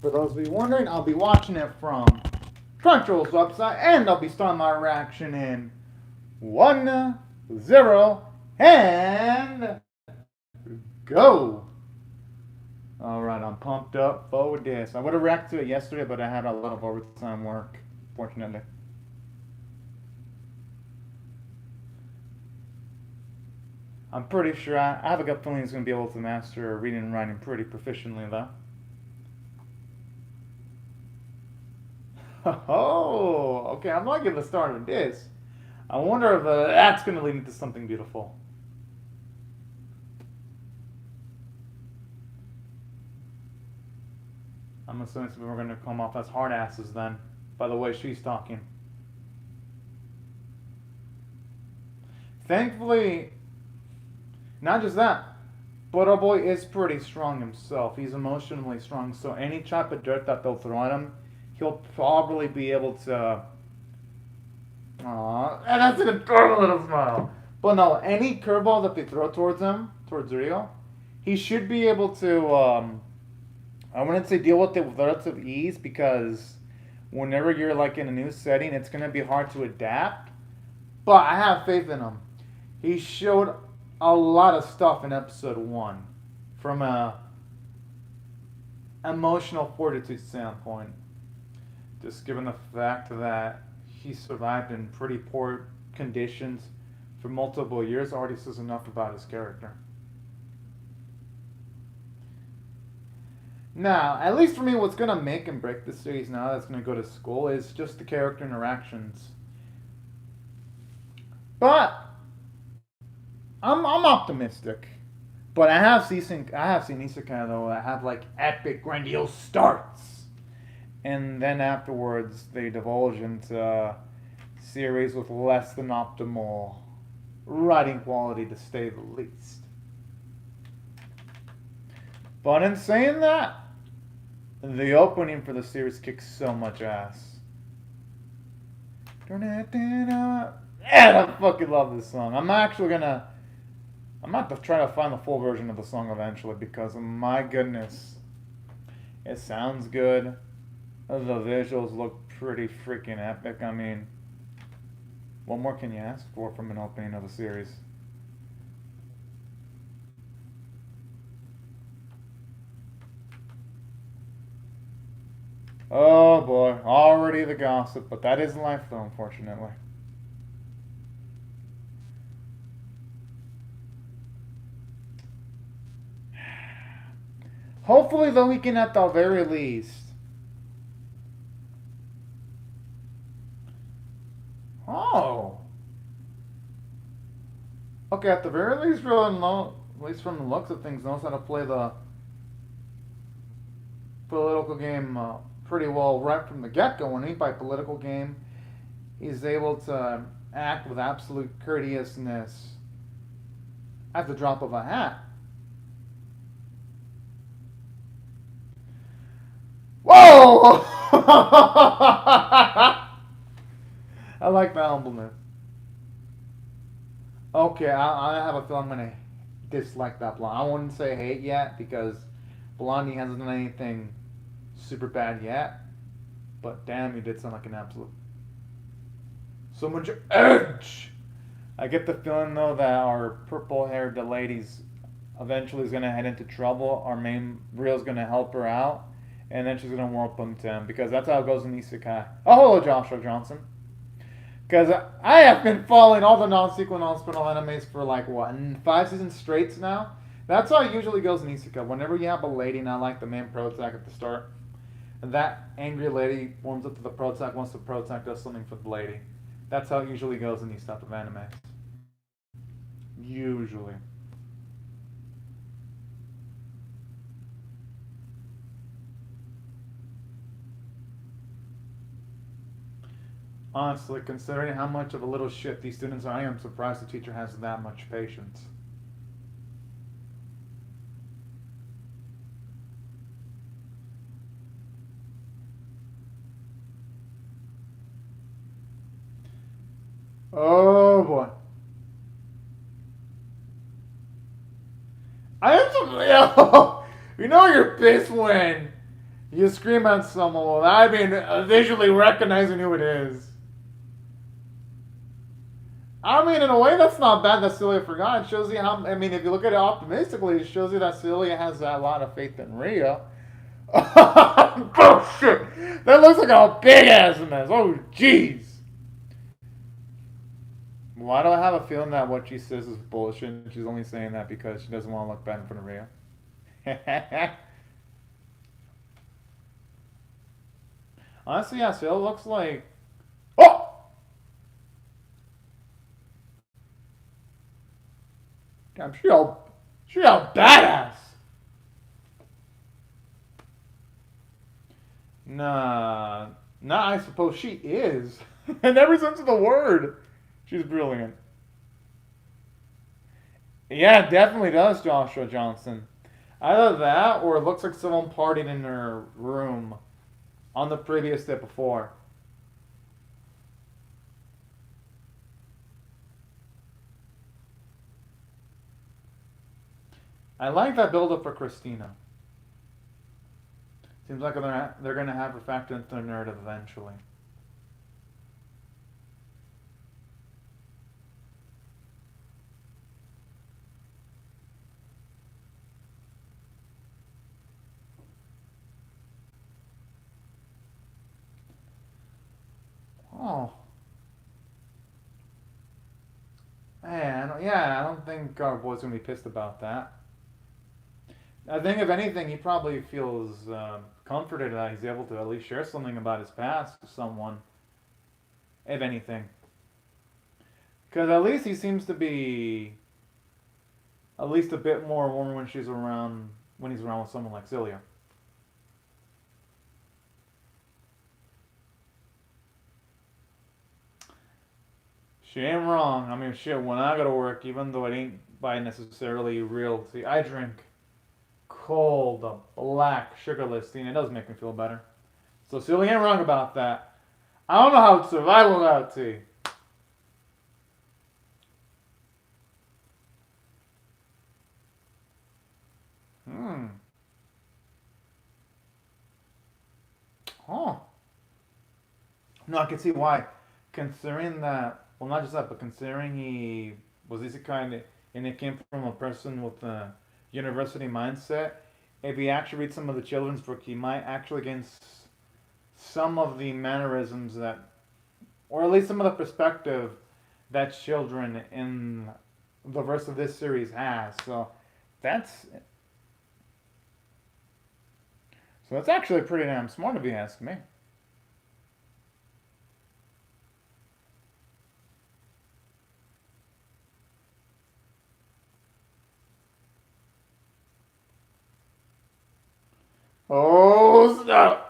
For those of you wondering, I'll be watching it from Crunchyroll's website, and I'll be starting my reaction in 1-0 and go! Alright, I'm pumped up for this. I would have reacted to it yesterday, but I had a lot of overtime work, fortunately. I'm pretty sure I have a gut feeling he's going to be able to master reading and writing pretty proficiently, though. Oh, okay, I'm liking the start of this. I wonder if that's going to lead into something beautiful. I'm assuming we're going to come off as hard asses then, by the way she's talking. Thankfully, not just that, but our boy is pretty strong himself. He's emotionally strong, so any type of dirt that they'll throw at him, he'll probably be able to. Aww, and that's an adorable little smile. But no, any curveball that they throw towards him, towards Rio, he should be able to. I wouldn't say deal with it with relative ease, because whenever you're like in a new setting, it's gonna be hard to adapt. But I have faith in him. He showed a lot of stuff in episode 1 from a emotional fortitude standpoint. Just given the fact that he survived in pretty poor conditions for multiple years already says enough about his character. Now, at least for me, what's going to make and break the series now that's going to go to school is just the character interactions. But I'm optimistic. But I have seen isekai though that have like epic, grandiose starts, and then afterwards they divulge into series with less than optimal writing quality, to say the least. But in saying that, the opening for the series kicks so much ass. And I fucking love this song. I'm to try to find the full version of the song eventually, because my goodness, it sounds good. The visuals look pretty freaking epic. I mean, what more can you ask for from an opening of a series? Oh boy, already the gossip, but that is life though, unfortunately. Hopefully though we can at the very least. Oh. Okay, at the very least, at least from the looks of things, knows how to play the political game pretty well right from the get-go. When he by political game, he's able to act with absolute courteousness at the drop of a hat. Whoa! I like the humbleness. Okay, I have a feeling I'm gonna dislike that blonde. I wouldn't say hate yet, because Blondie hasn't done anything super bad yet. But damn, he did sound like an absolute. So much edge! I get the feeling though that our purple-haired lady's eventually is gonna head into trouble. Our main Rio's gonna help her out, and then she's gonna warp him to him, because that's how it goes in Isekai. Oh, hello, Joshua Johnson. Because I have been following all the non-sequel, non-spin-off animes for like, what, 5 seasons straight now? That's how it usually goes in Isekai. Whenever you have a lady not like the main protag at the start, and that angry lady warms up to the protag once the protag does something for the lady. That's how it usually goes in these type of animes. Usually. Honestly, considering how much of a little shit these students are, I am surprised the teacher has that much patience. Oh boy. I am so, yo, you know you're pissed when You scream at someone without even visually recognizing who it is. I mean, in a way, that's not bad that Celia forgot. It shows you how. I mean, if you look at it optimistically, it shows you that Celia has a lot of faith in Rio. Oh shit! That looks like a big ass mess. Oh jeez. Why do I have a feeling that what she says is bullshit? And she's only saying that because she doesn't want to look bad in front of Rio. Honestly, yeah, Celia looks like. Oh! Damn, she a badass. Nah, I suppose she is. In every sense of the word, she's brilliant. Yeah, it definitely does, Joshua Johnson. Either that, or it looks like someone partied in her room on the previous day before. I like that build up for Christina. Seems like they're going to have her factor into the narrative eventually. Oh. Man, yeah, I don't think our boy's going to be pissed about that. I think, if anything, he probably feels comforted that he's able to at least share something about his past with someone, if anything. Because at least he seems to be at least a bit more warm when he's around with someone like Celia. She ain't wrong. I mean, shit, when I go to work, even though it ain't by necessarily real tea, I drink cold, black, sugarless tea, and it does make me feel better. So Celia ain't wrong about that. I don't know how to survive without tea. Hmm. Oh. No, I can see why. Considering that, well, not just that, but considering he was isekai and it came from a person with a university mindset, if he actually reads some of the children's book, he might actually gain some of the mannerisms that, or at least some of the perspective that children in the rest of this series has. That's that's actually pretty damn smart if you ask me. Oh snap!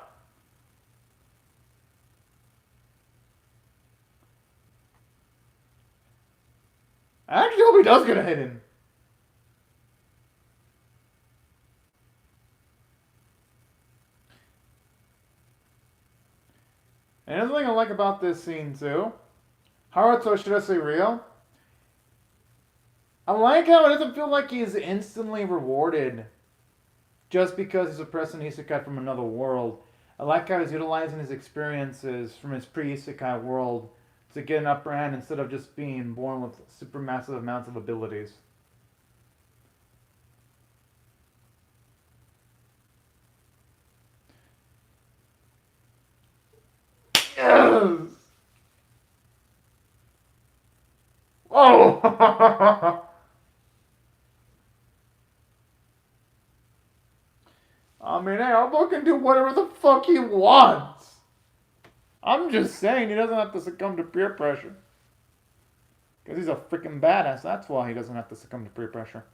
I actually hope he does get a hit in. And another thing I like about this scene too, Haruto, should I say Rio? I like how it doesn't feel like he's instantly rewarded just because he's a person isekai from another world. I like how he's utilizing his experiences from his pre-isekai world to get an upper hand instead of just being born with super massive amounts of abilities. Yes! Oh! I mean, hey, Arbo can do whatever the fuck he wants. I'm just saying he doesn't have to succumb to peer pressure. Because he's a freaking badass. That's why he doesn't have to succumb to peer pressure.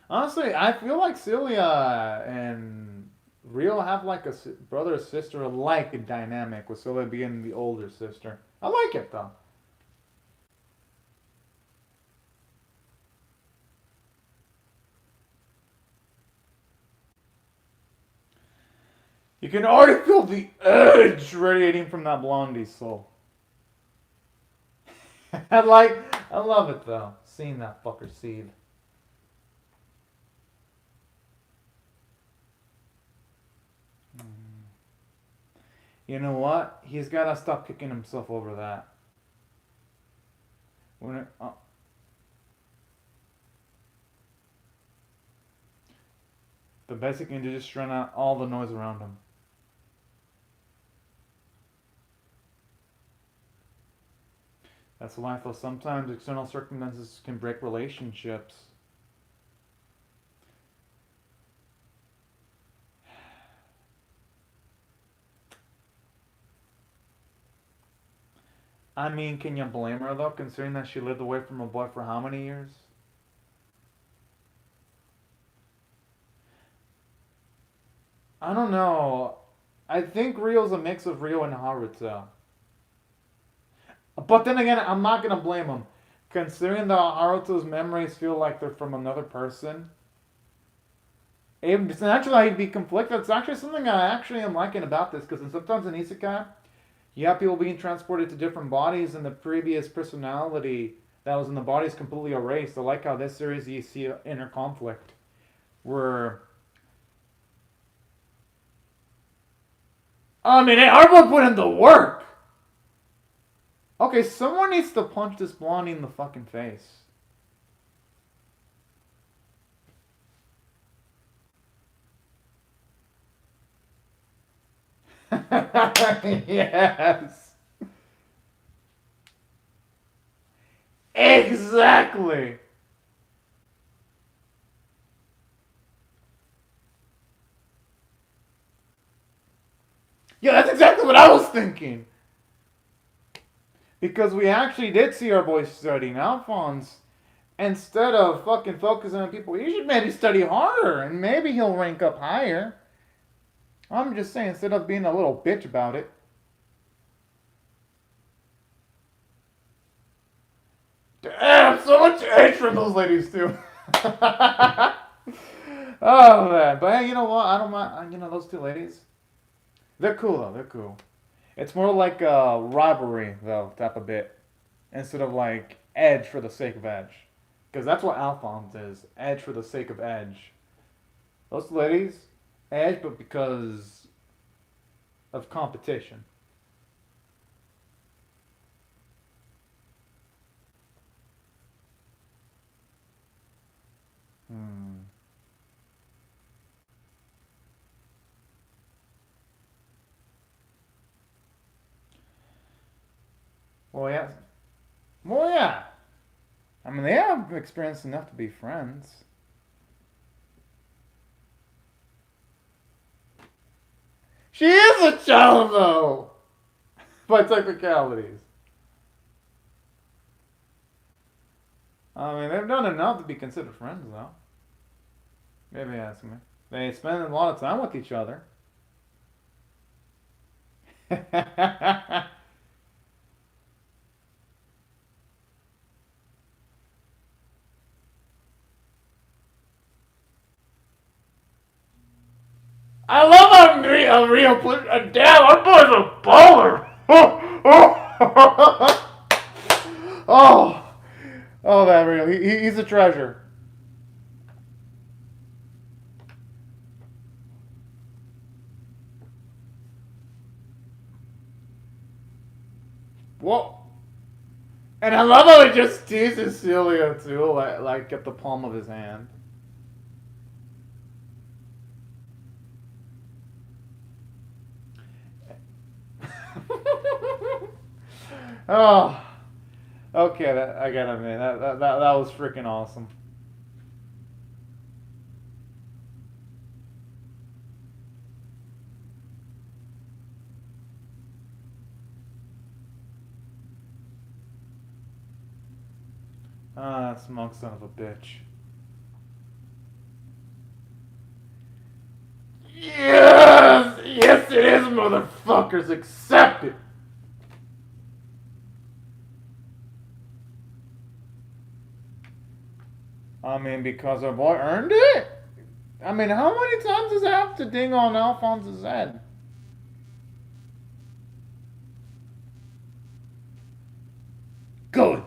Honestly, I feel like Celia and Rio have like a brother sister like dynamic, with Celia being the older sister. I like it though. You can already feel the edge radiating from that blondie's soul. I love it though, seeing that fucker seethe. You know what? He's gotta stop kicking himself over that. When it, the best he can do is just drown out all the noise around him. That's life though. Sometimes external circumstances can break relationships. I mean, can you blame her though, considering that she lived away from a boy for how many years? I don't know. I think Ryo's a mix of Ryo and Haruto. But then again, I'm not gonna blame him. Considering that Haruto's memories feel like they're from another person, it's naturally he'd be conflicted. It's actually something I actually am liking about this, because sometimes in Isekai, you have people being transported to different bodies and the previous personality that was in the body is completely erased. I like how this series you see an inner conflict where I mean, Arvo put in the work. Okay, someone needs to punch this blondie in the fucking face. Yes. Exactly. Yeah, that's exactly what I was thinking. Because we actually did see our boy studying. Alphonse, instead of fucking focusing on people, you should maybe study harder and maybe he'll rank up higher. I'm just saying, instead of being a little bitch about it. Damn, so much hate from those ladies too. Oh man, but hey, you know what? I don't mind. You know those two ladies. They're cool though. They're cool. It's more like a rivalry though, type of bit, instead of like edge for the sake of edge, because that's what Alphonse is. Edge for the sake of edge. Those ladies, edge, but because of competition. Hmm. Well, yeah. Well, yeah. I mean, they have experience enough to be friends. She is a child, though, by technicalities. I mean, they've done enough to be considered friends, though. Maybe ask me. They spend a lot of time with each other. I love how Rio put a damn. Our boy's a baller. Oh, oh, that Rio. He's a treasure. Whoa. And I love how he just teases Celia too, like at the palm of his hand. Oh, okay. I gotta admit that was freaking awesome. Ah, that smug son of a bitch. Yes, yes, it is, motherfuckers. Accept it. I mean, because our boy earned it. I mean, how many times does it have to ding on Alphonse's head? Good.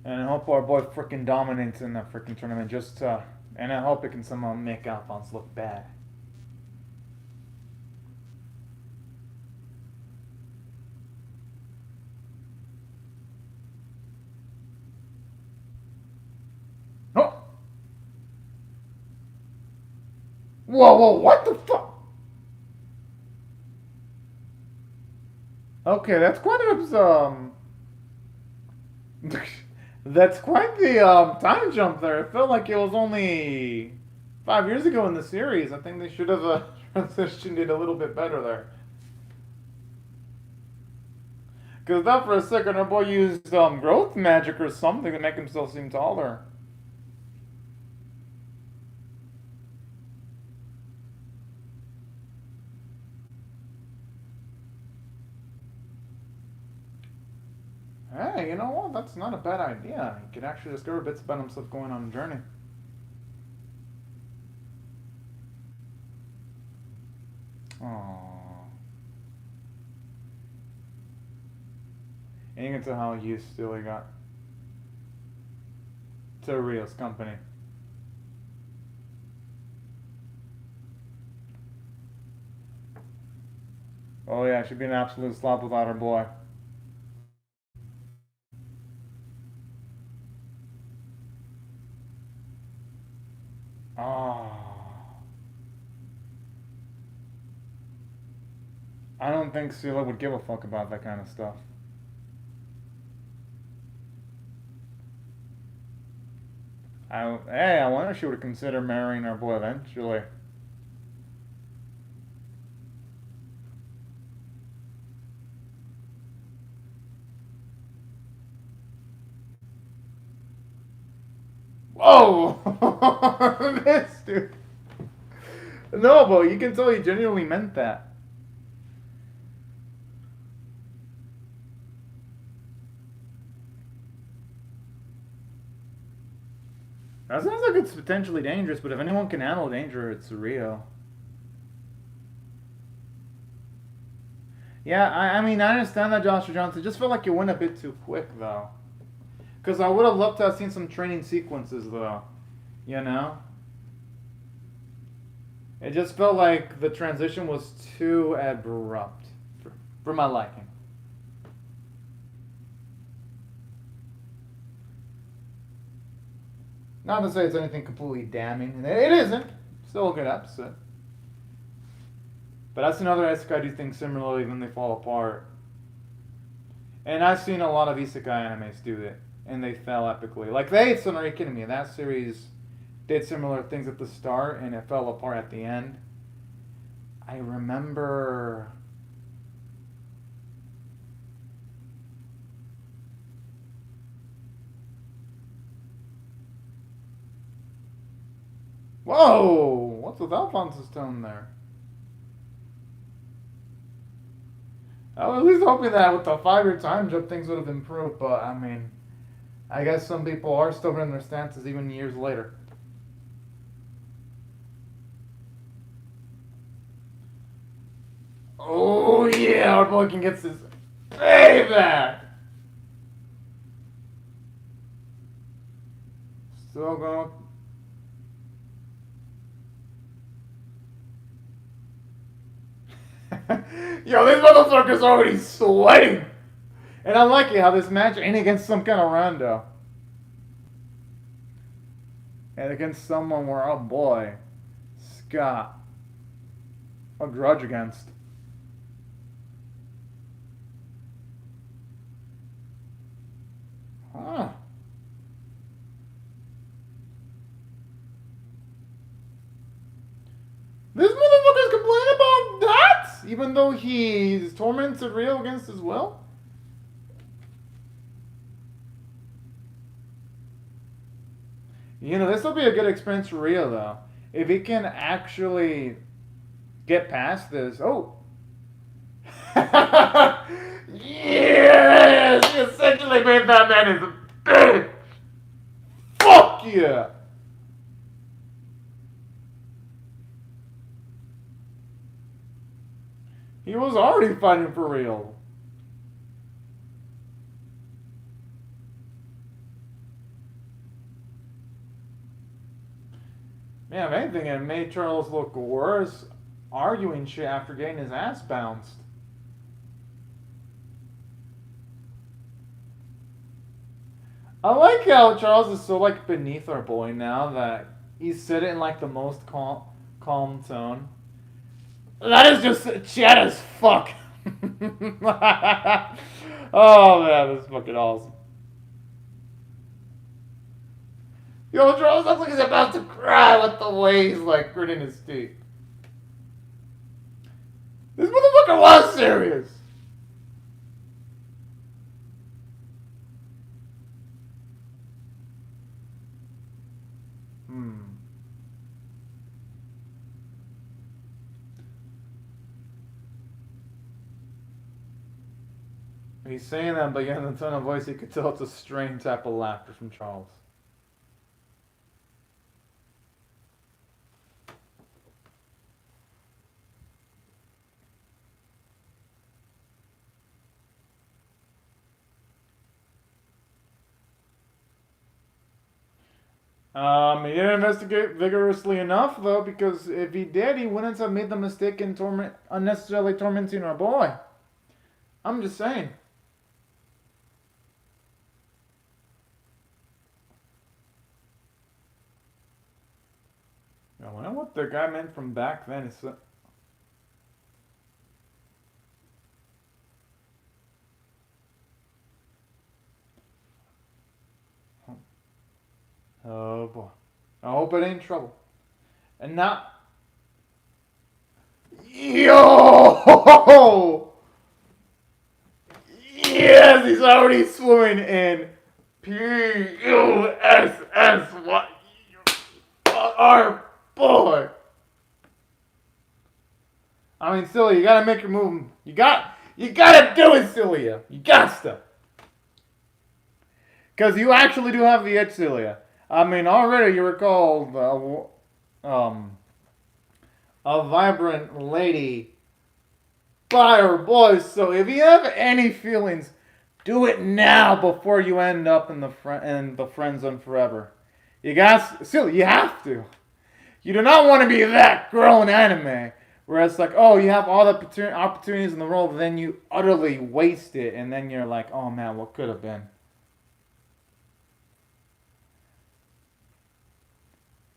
And I hope our boy freaking dominates in that freaking tournament. And I hope it can somehow make Alphonse look bad. Oh! Whoa, what the fuck? Okay, that's quite that's quite the time jump there. It felt like it was only 5 years ago in the series. I think they should have transitioned it a little bit better there. Because that for a second, our boy used growth magic or something to make himself seem taller. Hey, you know what? That's not a bad idea. He could actually discover bits about himself going on a journey. Aww. And you can tell how used still he got to Rio's company. Oh yeah, she'd be an absolute slob without her boy. Oh. I don't think Sela would give a fuck about that kind of stuff. I wonder if she would consider marrying our boy eventually. Whoa! This dude. No, but you can tell he genuinely meant that. That sounds like it's potentially dangerous, but if anyone can handle danger, it's Rio. Yeah, I mean, I understand that, Joshua Johnson. It just felt like it went a bit too quick, though. Because I would have loved to have seen some training sequences, though. You know? It just felt like the transition was too abrupt for my liking. Not to say it's anything completely damning, and it isn't. Still a good episode. But I've seen other isekai do things similarly, then they fall apart. And I've seen a lot of isekai animes do it, and they fell epically. Like, they, Sonori kidding me, that series did similar things at the start, and it fell apart at the end. I remember... Whoa! What's with Alphonse's tone there? I was at least hoping that with the 5-year time jump things would have improved, but I mean, I guess some people are stubborn in their stances even years later. Oh yeah, our boy can get his payback! Still going. Yo, this motherfucker's already sweating. And I like it how this match ain't against some kind of rando. And against someone where, oh boy, Scott, a grudge against. Huh. This motherfucker's complaining about that? Even though he's tormented Rio against his will? You know, this will be a good experience for Rio, though. If he can actually get past this. Oh! Yes! He essentially made that man his bitch! Fuck yeah! He was already fighting for real. Yeah, if anything, it made Charles look worse arguing shit after getting his ass bounced. I like how Charles is so like beneath our boy now that he said it in like the most calm tone. That is just chat as fuck. Oh man, that's fucking awesome. Yo, Charles looks like he's about to cry with the way he's like gritting his teeth. This motherfucker was serious. He's saying that, but yet in the tone of voice, you could tell it's a strained type of laughter from Charles. He didn't investigate vigorously enough, though, because if he did, he wouldn't have made the mistake in unnecessarily tormenting our boy. I'm just saying. I wonder what the guy meant from back then. Is oh boy. I hope it ain't trouble. And not. Yo! Yes, he's already swimming in P-U-S-S-Y. Our boy. I mean, Celia, you gotta make your move. You gotta do it, Celia. You got to. Because you actually do have the edge, Celia. I mean, already you were called a vibrant lady by her boys. So if you have any feelings, do it now before you end up in the friend zone forever. You guys, Celia, you have to. You do not want to be that girl in anime where it's like, oh, you have all the opportunities in the world, but then you utterly waste it, and then you're like, oh man, what could have been?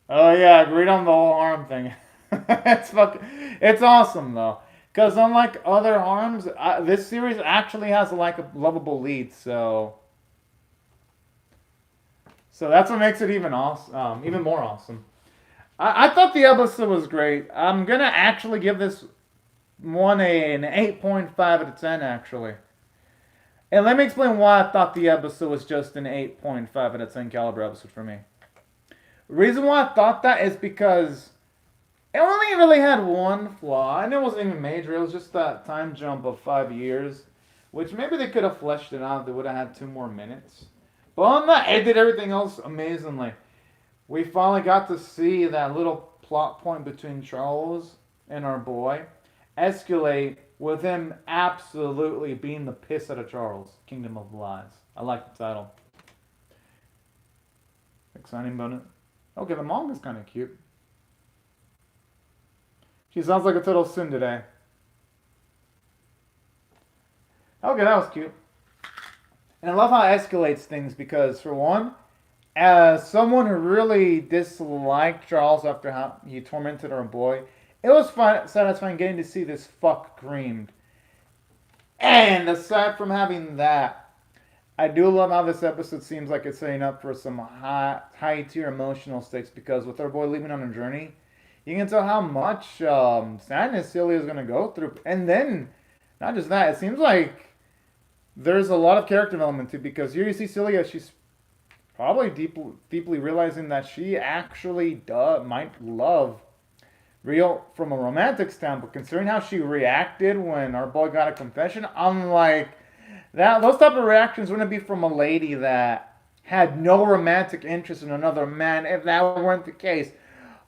Oh yeah, agreed on the whole harm thing. It's awesome though, because unlike other harms, this series actually has like a lovable lead, so that's what makes it even awesome, even more awesome. I thought the episode was great. I'm gonna actually give this one an 8.5 out of 10 actually. And let me explain why I thought the episode was just an 8.5 out of 10 caliber episode for me. The reason why I thought that is because it only really had one flaw, and it wasn't even major. It was just that time jump of 5 years, which maybe they could have fleshed it out. They would have had 2 more minutes. But on that, it did everything else amazingly. We finally got to see that little plot point between Charles and our boy escalate with him absolutely being the piss out of Charles. Kingdom of Lies. I like the title. Exciting bonus. Okay, the manga's kind of cute. She sounds like a total tsundere. Okay, that was cute. And I love how it escalates things because, for one, as someone who really disliked Charles after how he tormented our boy, it was satisfying getting to see this fuck creamed. And aside from having that, I do love how this episode seems like it's setting up for some high tier emotional stakes because with our boy leaving on a journey, you can tell how much sadness Celia is going to go through. And then, not just that, it seems like there's a lot of character development too because here you see Celia, she's probably deeply realizing that she actually might love Rio from a romantic standpoint, considering how she reacted when our boy got a confession. Unlike that, those type of reactions wouldn't be from a lady that had no romantic interest in another man if that weren't the case.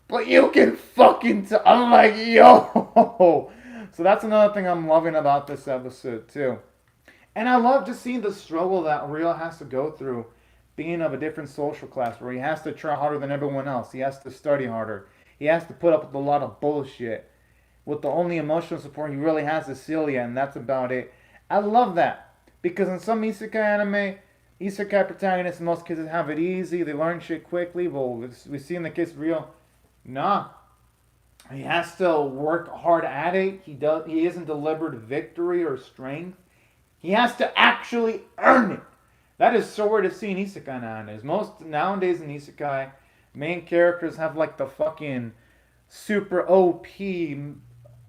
But you can fucking I'm like, yo! So that's another thing I'm loving about this episode too. And I love just seeing the struggle that Rio has to go through being of a different social class where he has to try harder than everyone else. He has to study harder. he has to put up with a lot of bullshit. With the only emotional support he really has is Celia, and that's about it. I love that. Because in some isekai anime, isekai protagonists in most cases have it easy, they learn shit quickly. Well, we see in the case of Rio, nah. He has to work hard at it. He isn't delivered victory or strength. He has to actually earn it. That is so rare to see in isekai nowadays. Most nowadays in isekai, main characters have like the fucking super OP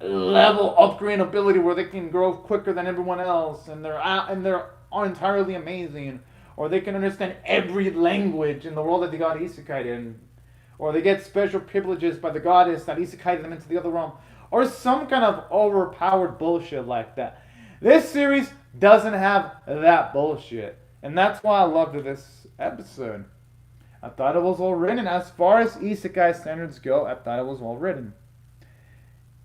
level upgrade ability where they can grow quicker than everyone else, and they're entirely amazing, or they can understand every language in the world that they got isekai in, or they get special privileges by the goddess that isekai them into the other realm, or some kind of overpowered bullshit like that. This series doesn't have that bullshit, and that's why I loved this episode. I thought it was well written. As far as isekai standards go, I thought it was well written.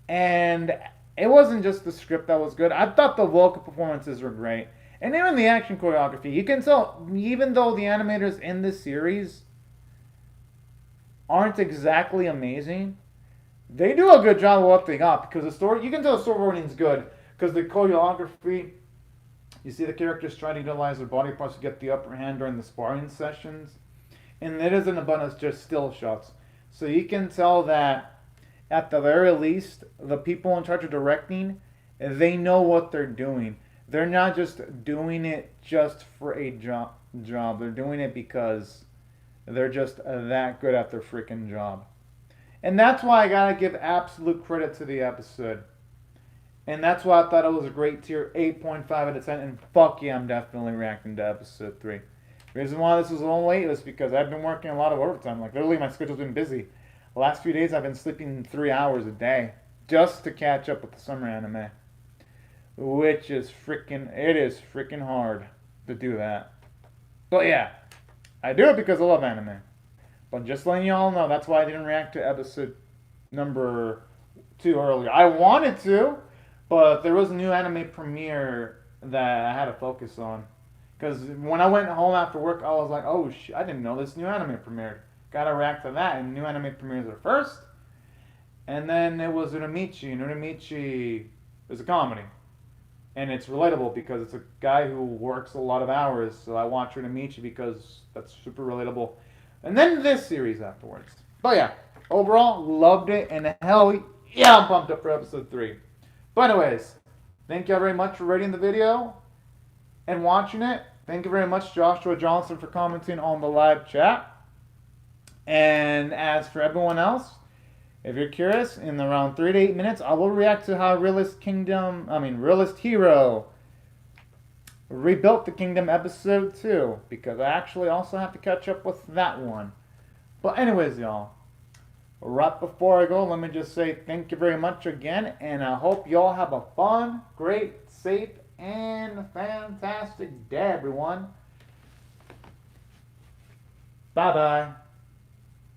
And it wasn't just the script that was good. I thought the vocal performances were great. And even the action choreography. You can tell, even though the animators in this series aren't exactly amazing, they do a good job of what they got. Because the story, you can tell the storyboarding is good. Because the choreography, you see the characters trying to utilize their body parts to get the upper hand during the sparring sessions. And it isn't a bunch of just still shots. So you can tell that at the very least, the people in charge of directing, they know what they're doing. They're not just doing it just for a job. They're doing it because they're just that good at their freaking job. And that's why I gotta give absolute credit to the episode. And that's why I thought it was a great tier, 8.5 out of 10. And fuck yeah, I'm definitely reacting to episode 3. The reason why this was a little late was because I've been working a lot of overtime. Like, literally, my schedule's been busy. The last few days, I've been sleeping 3 hours a day just to catch up with the summer anime. Which is freaking hard to do that. But yeah, I do it because I love anime. But just letting y'all know, that's why I didn't react to episode number 2 earlier. I wanted to, but there was a new anime premiere that I had to focus on. Because when I went home after work, I was like, oh shit, I didn't know this new anime premiered. Gotta react to that, and new anime premieres are first. And then it was Uramichi, and Uramichi is a comedy. And it's relatable because it's a guy who works a lot of hours, so I watch Uramichi because that's super relatable. And then this series afterwards. But yeah, overall, loved it, and hell yeah, I'm pumped up for episode 3. But anyways, thank y'all very much for rating the video and watching it. Thank you very much, Joshua Johnson, for commenting on the live chat. And as for everyone else, if you're curious, in around 3 to 8 minutes, I will react to how Realist Hero rebuilt the Kingdom episode 2, because I actually also have to catch up with that one. But anyways, y'all, right before I go, let me just say thank you very much again, and I hope y'all have a fun, great, safe, and fantastic day, everyone. Bye-bye.